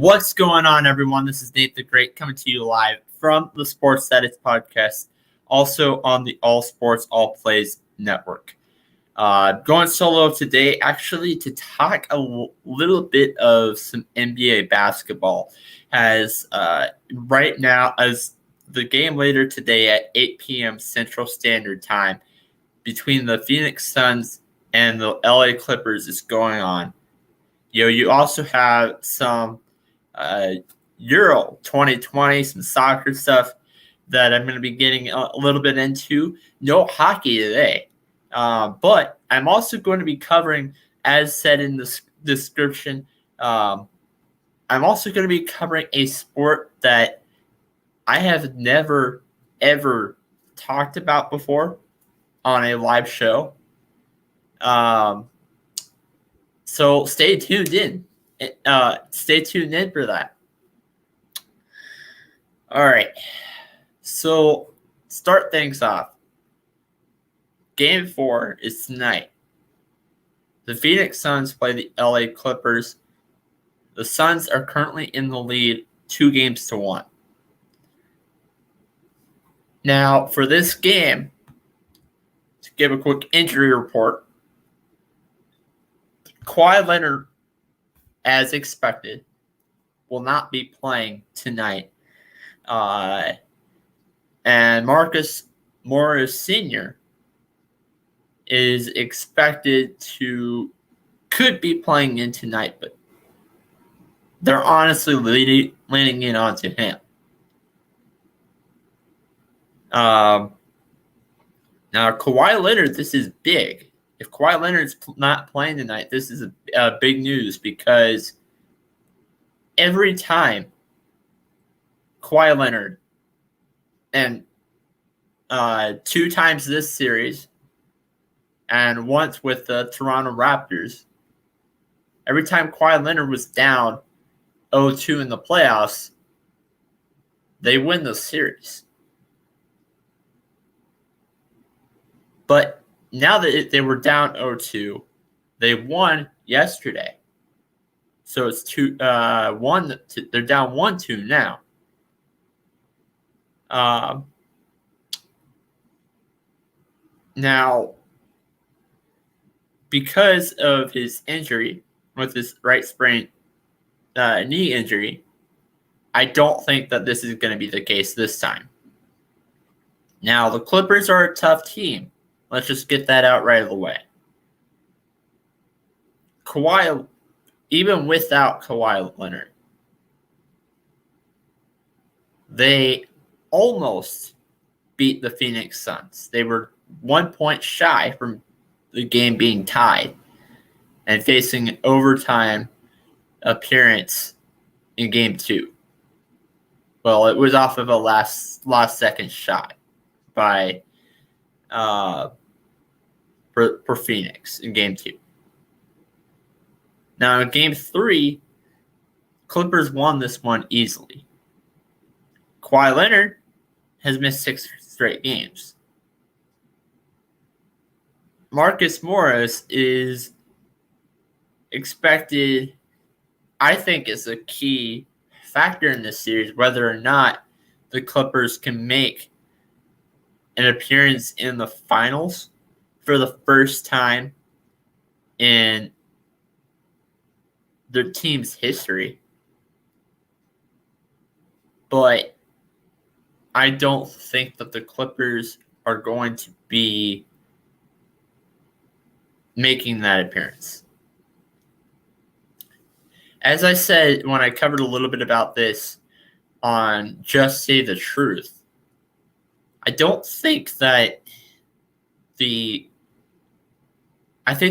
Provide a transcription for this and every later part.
What's going on, everyone? This is Nate the Great coming to you live from the Sportsstatus podcast, also on the All Sports, All Plays network. Going solo today, actually, to talk a little bit of some NBA basketball. As right now, as the game later today at 8 p.m. Central Standard Time between the Phoenix Suns and the LA Clippers is going on. You also have some Euro 2020, some soccer stuff that I'm going to be getting a little bit into. No hockey today. But I'm also going to be covering, as said in the description, I'm also going to be covering a sport that I have never, ever talked about before on a live show. So stay tuned in. Stay tuned in for that. All right. So start things off. Game 4 is tonight. The Phoenix Suns play the LA Clippers. The Suns are currently in the lead 2-1. Now, for this game, to give a quick injury report, Kawhi Leonard, as expected, will not be playing tonight. And Marcus Morris Sr. is expected could be playing in tonight, but they're honestly leaning in onto him. Now, Kawhi Leonard, this is big. If Kawhi Leonard's not playing tonight, this is a big news because every time Kawhi Leonard, and 2 times this series, and once with the Toronto Raptors, every time Kawhi Leonard was down 0-2 in the playoffs, they win the series. But now that they were down 0-2, they won yesterday. So it's 2-1. They're down 1-2 now. Now, because of his injury with his right sprained knee injury, I don't think that this is going to be the case this time. Now, the Clippers are a tough team. Let's just get that out right away. Kawhi, even without Kawhi Leonard, they almost beat the Phoenix Suns. They were 1 point shy from the game being tied and facing an overtime appearance in Game 2. Well, it was off of a last second shot by for Phoenix in Game 2. Now in Game 3, Clippers won this one easily. Kawhi Leonard has missed 6 straight games. Marcus Morris is expected, I think, is a key factor in this series, whether or not the Clippers can make an appearance in the finals for the first time in their team's history. But I don't think that the Clippers are going to be making that appearance. As I said when I covered a little bit about this on Just Say the Truth, I think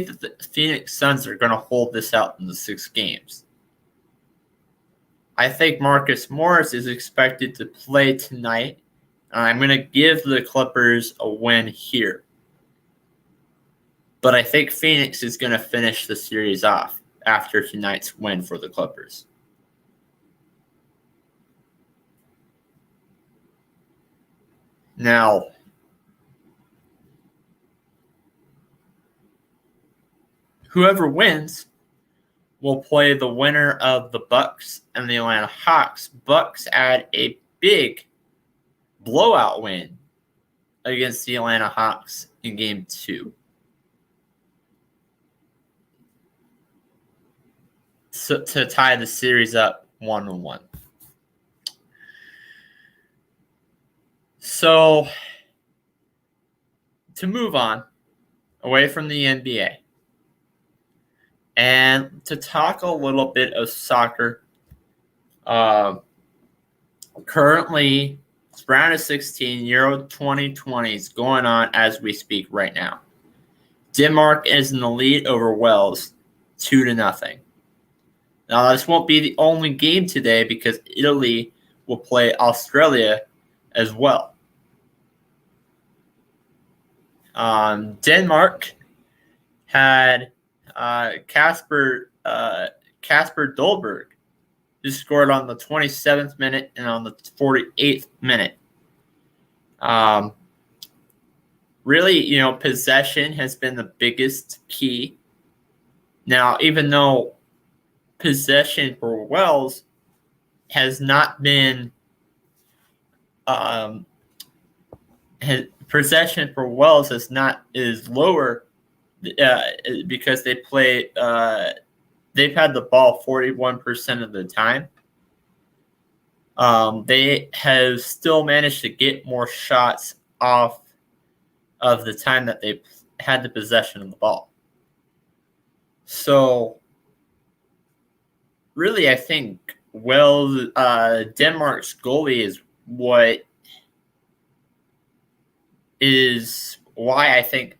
that the Phoenix Suns are going to hold this out in the 6 games. I think Marcus Morris is expected to play tonight. I'm going to give the Clippers a win here. But I think Phoenix is going to finish the series off after tonight's win for the Clippers. Now, whoever wins will play the winner of the Bucks and the Atlanta Hawks. Bucks had a big blowout win against the Atlanta Hawks in Game 2. So, to tie the series up 1-1. So, to move on away from the NBA and to talk a little bit of soccer, currently it's round of 16, Euro 2020 is going on as we speak right now. Denmark is in the lead over Wales, 2-0. Now, this won't be the only game today because Italy will play Australia as well. Denmark had Kasper Dolberg, who scored on the 27th minute and on the 48th minute. Really, possession has been the biggest key. Now, even though possession for Wales has not been possession for Wales is lower because they play they've had the ball 41% of the time. They have still managed to get more shots off of the time that they had the possession of the ball. So really, I think Denmark's goalie is what is why I think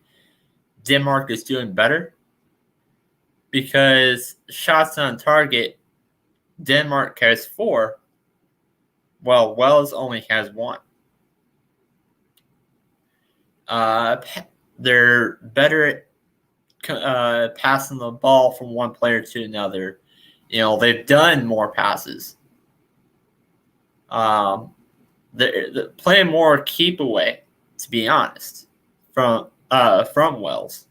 Denmark is doing better, because shots on target, Denmark has 4, while Wales only has 1. They're better at passing the ball from one player to another. They've done more passes. They're playing more keep away, to be honest, from Wales.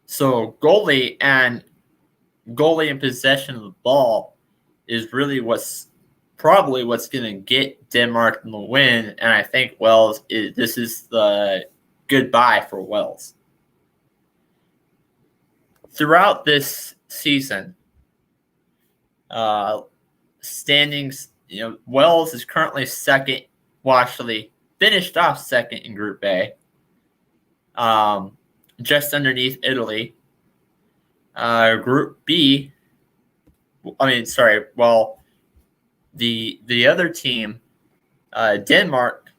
So goalie and possession of the ball is really what's going to get Denmark in the win, and I think this is the goodbye for Wales. Throughout this season, standings, Wales is currently second. Well, actually, finished off second in Group A, just underneath Italy. Group B, the other team, Denmark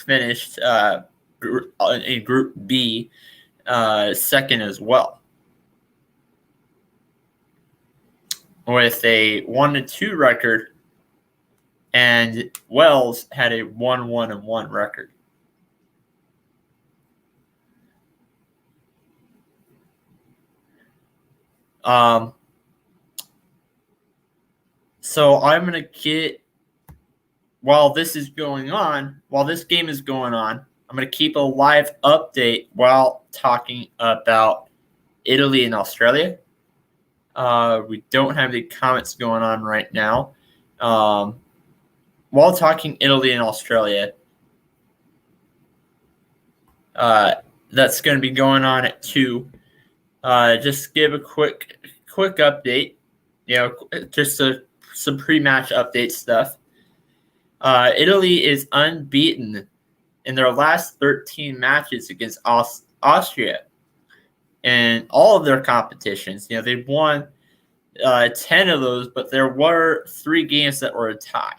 finished in Group B second as well, with a 1-2 record, and Wales had a 1-1-1 record. So I'm going to get, while this game is going on, I'm going to keep a live update while talking about Italy and Australia. We don't have any comments going on right now. While talking Italy and Australia, that's going to be going on at 2. Just give a quick update. Just some pre-match update stuff. Italy is unbeaten in their last 13 matches against Austria in all of their competitions. They've won 10 of those, but there were 3 games that were a tie.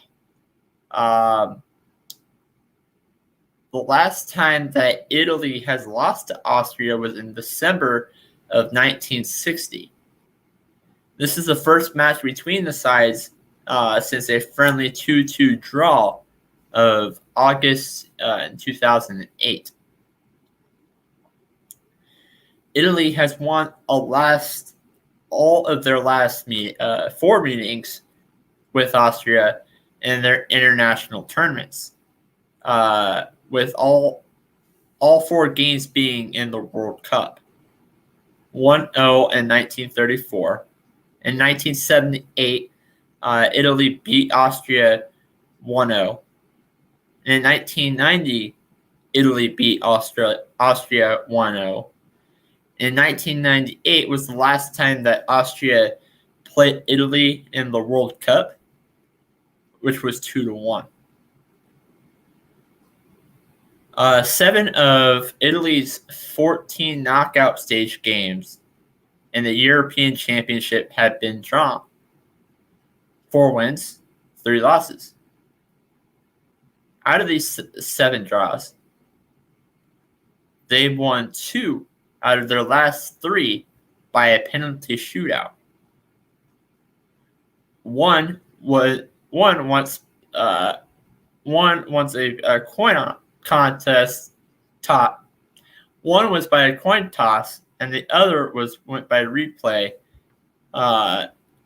The last time that Italy has lost to Austria was in December of 1960. This is the first match between the sides since a friendly 2-2 draw of August in 2008. Italy has won all of their last 4 meetings with Austria in their international tournaments, with all 4 games being in the World Cup. 1-0 in 1934. In 1978, Italy beat Austria 1-0. In 1990, Italy beat Austria 1-0. In 1998 was the last time that Austria played Italy in the World Cup, which was 2-1. 7 of Italy's 14 knockout stage games in the European Championship had been drawn. 4 wins, 3 losses. Out of these 7 draws, they won 2 out of their last 3 by a penalty shootout. One once a coin contest top. One was by a coin toss, and the other went by replay,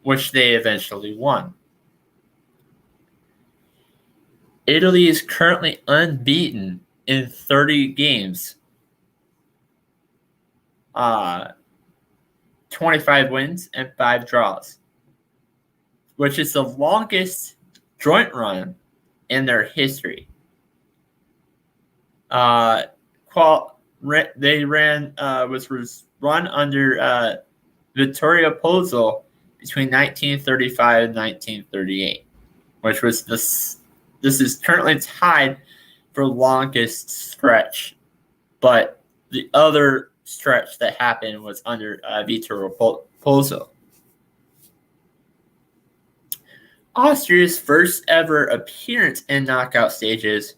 which they eventually won. Italy is currently unbeaten in 30 games. 25 wins and 5 draws, which is the longest joint run in their history. Was run under Vittorio Pozzo between 1935 and 1938, which was this is currently tied for longest stretch, but the other stretch that happened was under Vittorio Pozzo. Austria's first ever appearance in knockout stages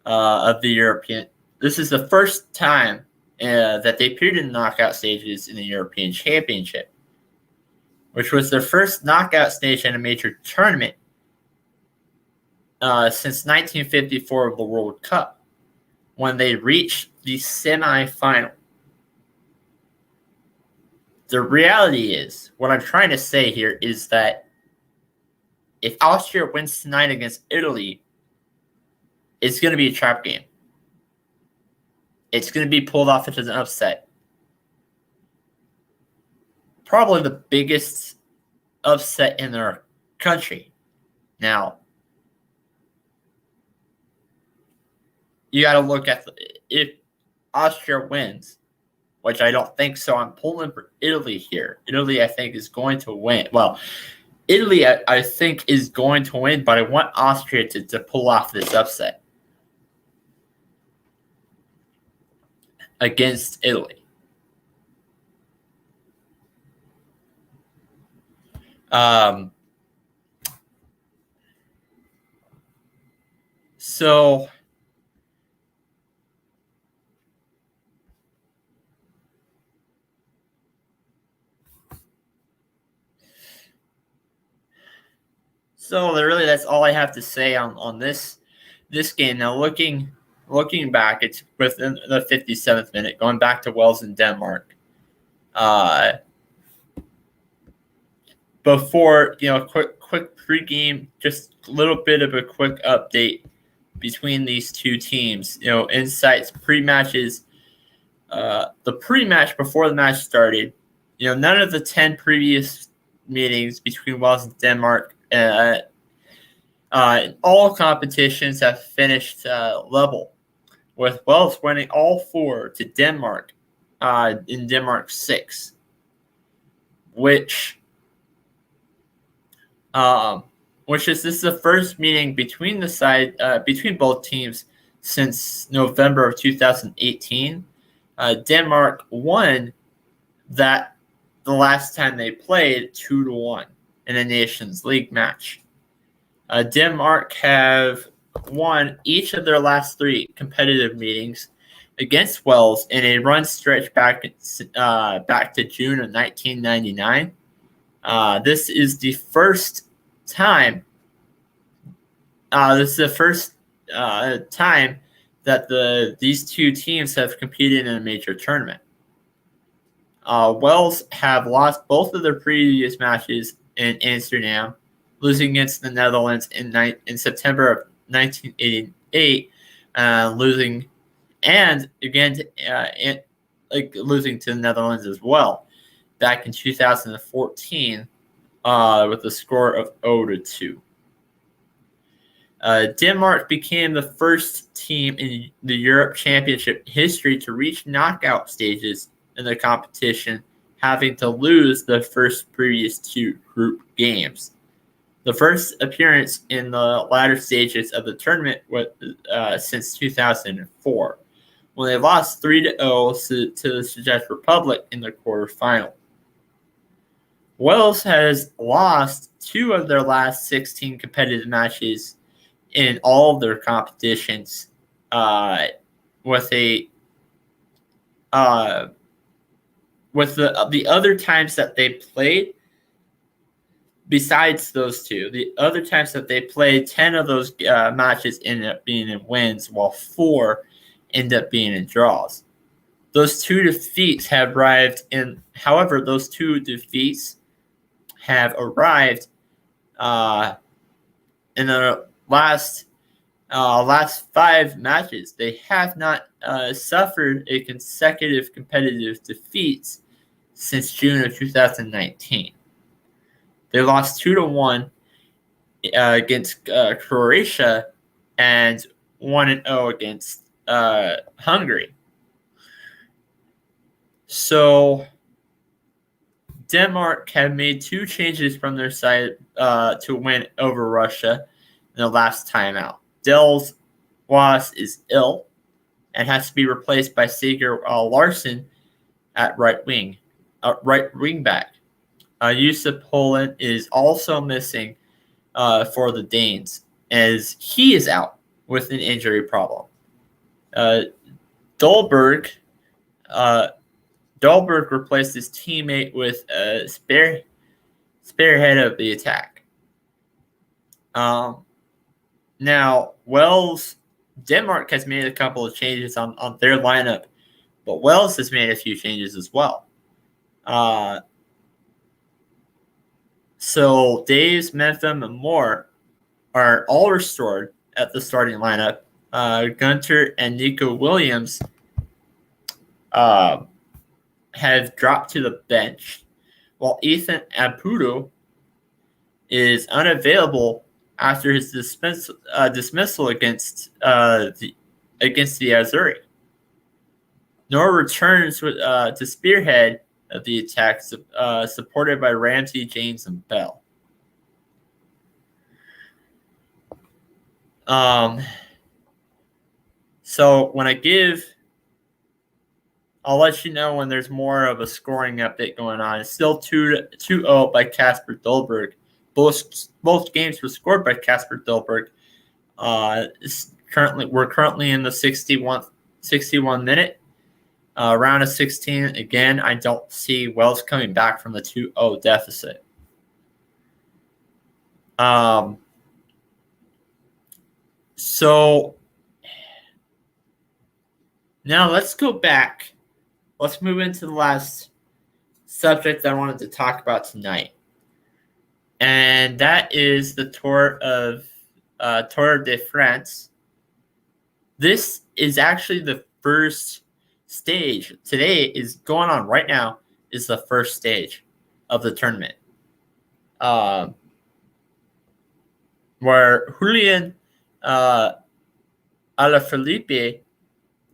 of the European. This is the first time that they appeared in knockout stages in the European Championship, which was their first knockout stage in a major tournament since 1954 of the World Cup, when they reached the semifinal. The reality is, what I'm trying to say here is that if Austria wins tonight against Italy, it's going to be a trap game. It's going to be pulled off as an upset. Probably the biggest upset in their country. Now, you got to look at if Austria wins, which I don't think so. I'm pulling for Italy here. Italy, I think, is going to win. Well, Italy, I think, is going to win, but I want Austria to pull off this upset against Italy. So really, that's all I have to say on this game. Now, looking back, it's within the 57th minute, going back to Wales and Denmark. Before, quick pregame, just a little bit of a quick update between these two teams. Insights, pre-matches. The pre-match before the match started, none of the 10 previous meetings between Wales and Denmark all competitions have finished level, with Wales winning all 4 to Denmark in Denmark 6, which is the first meeting between between both teams since November of 2018. Denmark won the last time they played 2-1 in a Nations League match. Denmark have won each of their last 3 competitive meetings against Wales in a run stretch back to June of 1999. This is the first time. This is the first time that these two teams have competed in a major tournament. Wales have lost both of their previous matches in Amsterdam, losing against the Netherlands in September of 1988, losing, and again losing to the Netherlands as well back in 2014 with a score of 0-2. Denmark became the first team in the Europe Championship history to reach knockout stages in the competition, having to lose the previous 2 group games. The first appearance in the latter stages of the tournament was since 2004, when they lost 3-0 to the Czech Republic in the quarterfinal. Wales has lost 2 of their last 16 competitive matches in all of their competitions, with the other times that they played. Besides those 2, the other times that they played, 10 of those matches ended up being in wins, while 4 ended up being in draws. Those 2 defeats have arrived in. However, those 2 defeats have arrived in the last 5 matches. They have not suffered a consecutive competitive defeats since June of 2019. They lost 2-1 against Croatia and 1-0 against Hungary. So Denmark have made 2 changes from their side to win over Russia in the last timeout. Dels Was is ill and has to be replaced by Sigurd Larsen at right wing back. Yusuf Poland is also missing for the Danes, as he is out with an injury problem. Dolberg replaced his teammate with a spearhead of the attack. Now, Denmark has made a couple of changes on their lineup, but Wales has made a few changes as well. So Daves, Mentham, and Moore are all restored at the starting lineup. Gunter and Nico Williams have dropped to the bench, while Ethan Apudo is unavailable after his dismissal against the Azuri. Nor returns to spearhead of the attack, supported by Ramsey, James, and Bell. So when I'll let you know when there's more of a scoring update going on. It's still 2-0 by Kasper Dolberg. Both games were scored by Kasper Dolberg. We're currently in the 61 minute. Round of 16, again, I don't see Wales coming back from the 2-0 deficit. So now let's go back. Let's move into the last subject that I wanted to talk about tonight. And that is the Tour de France. This is actually the first stage. Today is going on right now is the first stage of the tournament, where Julian Alaphilippe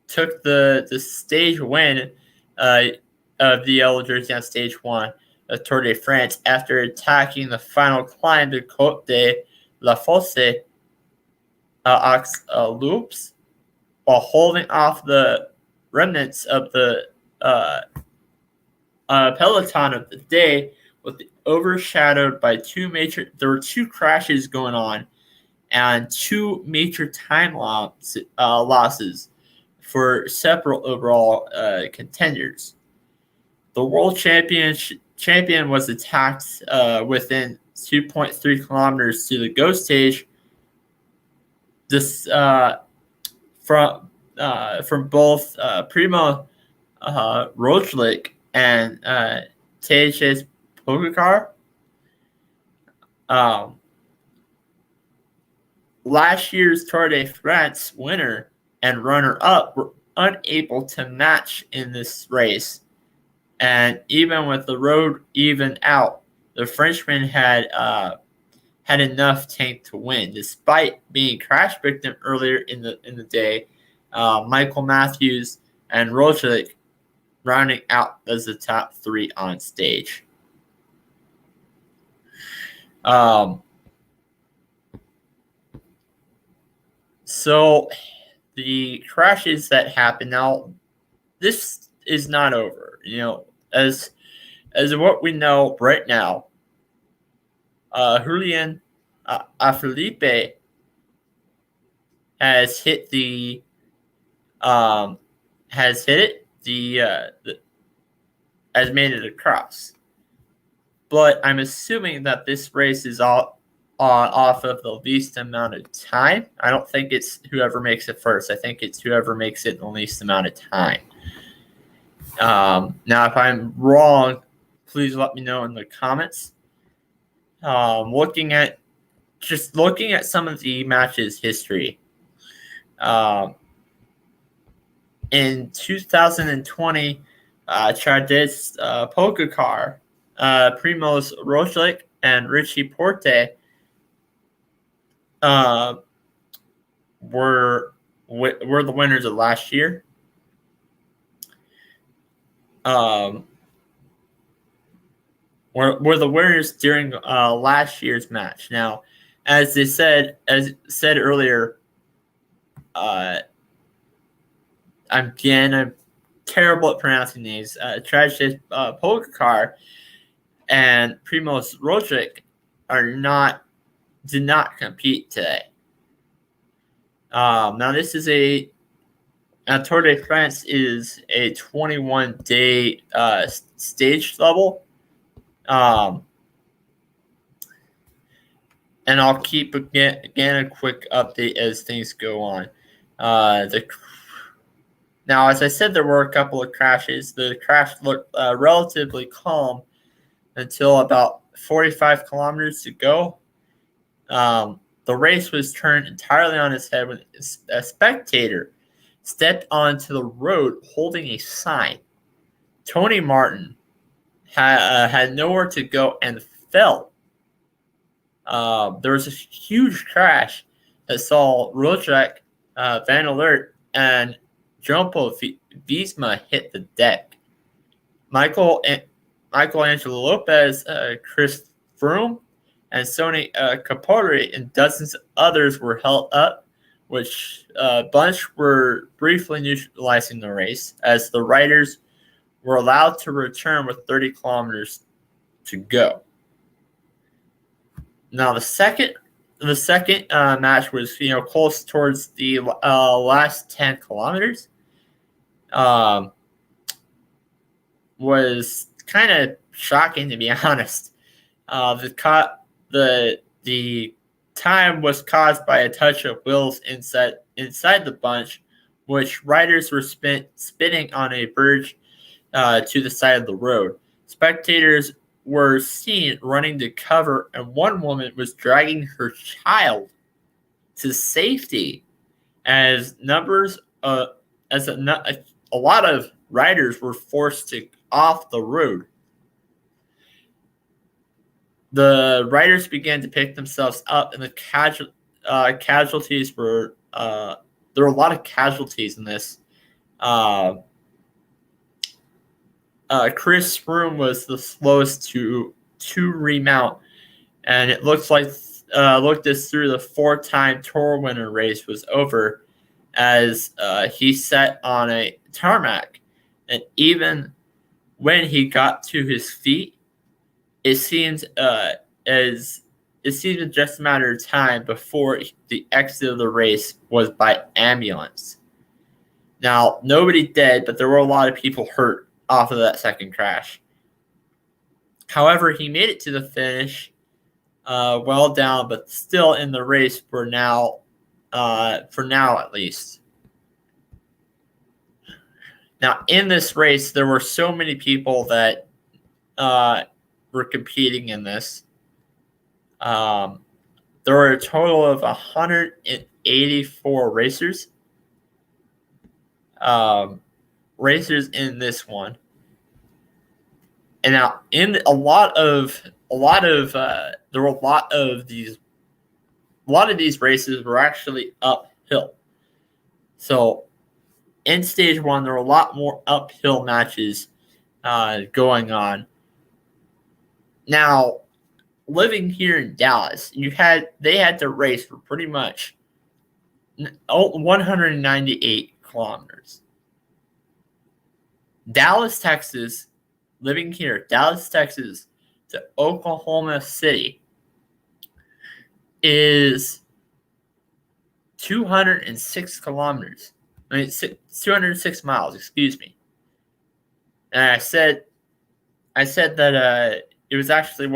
took the stage win of the Yellow Jersey on stage 1 of Tour de France after attacking the final climb to Côte de la Fosse aux Loops, while holding off the remnants of the peloton of the day, with overshadowed by there were 2 crashes going on and 2 major time losses for several overall contenders. The world champion was attacked within 2.3 kilometers to the go stage. This from both Primo Roglic and Tadej Pogacar. Last year's Tour de France winner and runner-up unable to match in this race. And even with the road even out, the Frenchman had enough tank to win, despite being crash victim earlier in the day. Michael Matthews and Roglic rounding out as the top three on stage. So the crashes that happen now, this is not over. As what we know right now, Julian Alaphilippe has hit has made it across. But I'm assuming that this race is all off of the least amount of time. I don't think it's whoever makes it first. I think it's whoever makes it in the least amount of time. Now, if I'm wrong, please let me know in the comments. Looking at some of the match's history. In 2020, Tadej Pogacar, Primoz Roglic, and Richie Porte were the winners of last year. Were the winners during last year's match. Now, as said earlier, I'm terrible at pronouncing these. Tadej Pogacar and Primoz Roglic did not compete today. Now, this is a Tour de France is a 21-day stage level. And I'll keep again a quick update as things go on. Now, as I said, there were a couple of crashes. The crash looked relatively calm until about 45 kilometers to go. The race was turned entirely on its head when a spectator stepped onto the road holding a sign. Tony Martin had nowhere to go and fell. There was a huge crash that saw Roglic, Van Aert, and Jumbo Visma hit the deck. Michelangelo Lopez, Chris Froome, and Sonny Capori and dozens of others were held up, which bunch were briefly neutralizing the race as the riders were allowed to return with 30 kilometers to go. Now, the second match was close towards the last 10 kilometers. Was kind of shocking, to be honest. The time was caused by a touch of wheels inside the bunch, which riders were spinning on a verge to the side of the road. Spectators were seen running to cover, and one woman was dragging her child to safety as a lot of riders were forced off the road. The riders began to pick themselves up, and the casualties were there were a lot of casualties in this. Chris Froome was the slowest to remount, and it looks like this through the 4-time Tour winner race was over as he sat on a tarmac, and even when he got to his feet, it seemed just a matter of time before the exit of the race was by ambulance. Now, nobody dead, but there were a lot of people hurt off of that second crash. However, he made it to the finish, well down, but still in the race for now at least. Now, in this race, there were so many people that were competing in this. There were a total of 184 racers. racers in this one. And now, in there were a lot of these races were actually uphill. So in stage one, there were a lot more uphill matches going on. Now, living here in Dallas, they had to race for pretty much 198 kilometers. Dallas, Texas, living here, Dallas, Texas, to Oklahoma City is 206 kilometers. 206 miles, excuse me. And I said that it was actually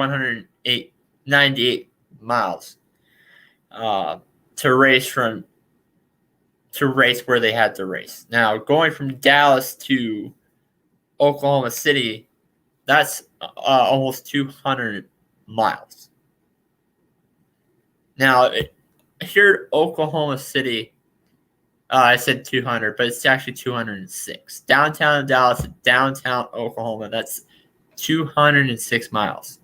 98 miles to race where they had to race. Now, going from Dallas to Oklahoma City, that's almost 200 miles. Now, here at Oklahoma City, I said 200, but it's actually 206. Downtown Dallas to downtown Oklahoma, that's 206 miles.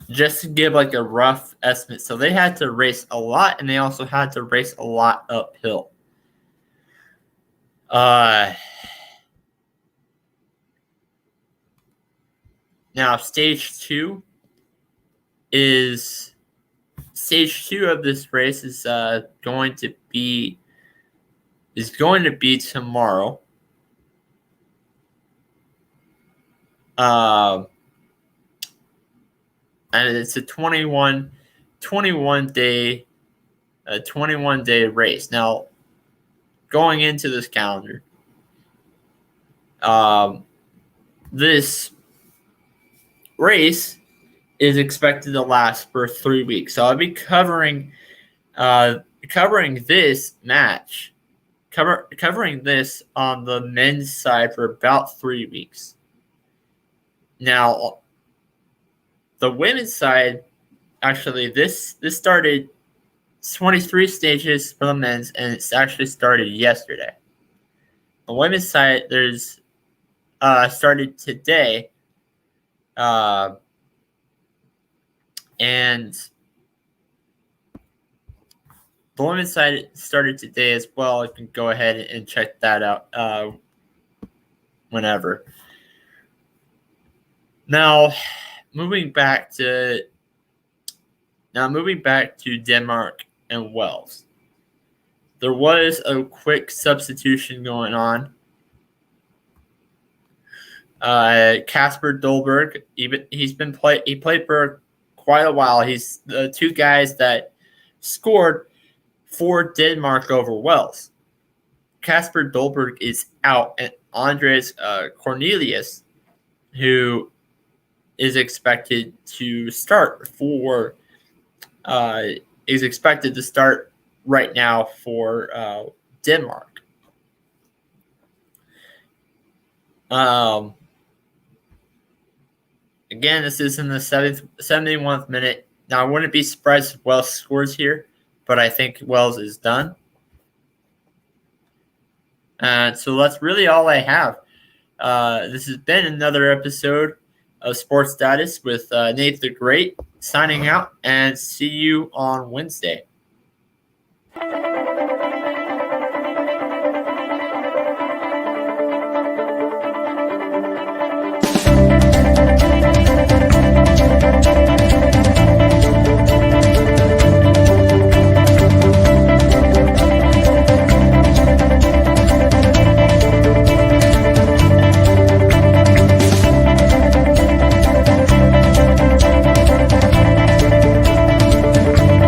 Just to give like a rough estimate, so they had to race a lot, and they also had to race a lot uphill. Now stage two of this race is going to be tomorrow. And it's a 21 day race. Now, going into this calendar, this race is expected to last for 3 weeks. So I'll be covering this match, covering this on the men's side for about 3 weeks. Now, the women's side, actually, this started 23 stages for the men's, and it's actually started yesterday. The women's side, there's started today, and the women's side started today as well. You can go ahead and check that out whenever. Now, moving back to Denmark and Wales. There was a quick substitution going on. Kasper Dolberg, he played for quite a while. He's the two guys that scored for Denmark over Wales. Kasper Dolberg is out, and Andres Cornelius, who is expected to start right now for Denmark. Again, this is in the 71th minute. Now, I wouldn't be surprised if Wales scores here, but I think Wales is done. So that's really all I have. This has been another episode of Sports Status with Nate the Great, signing out, and see you on Wednesday.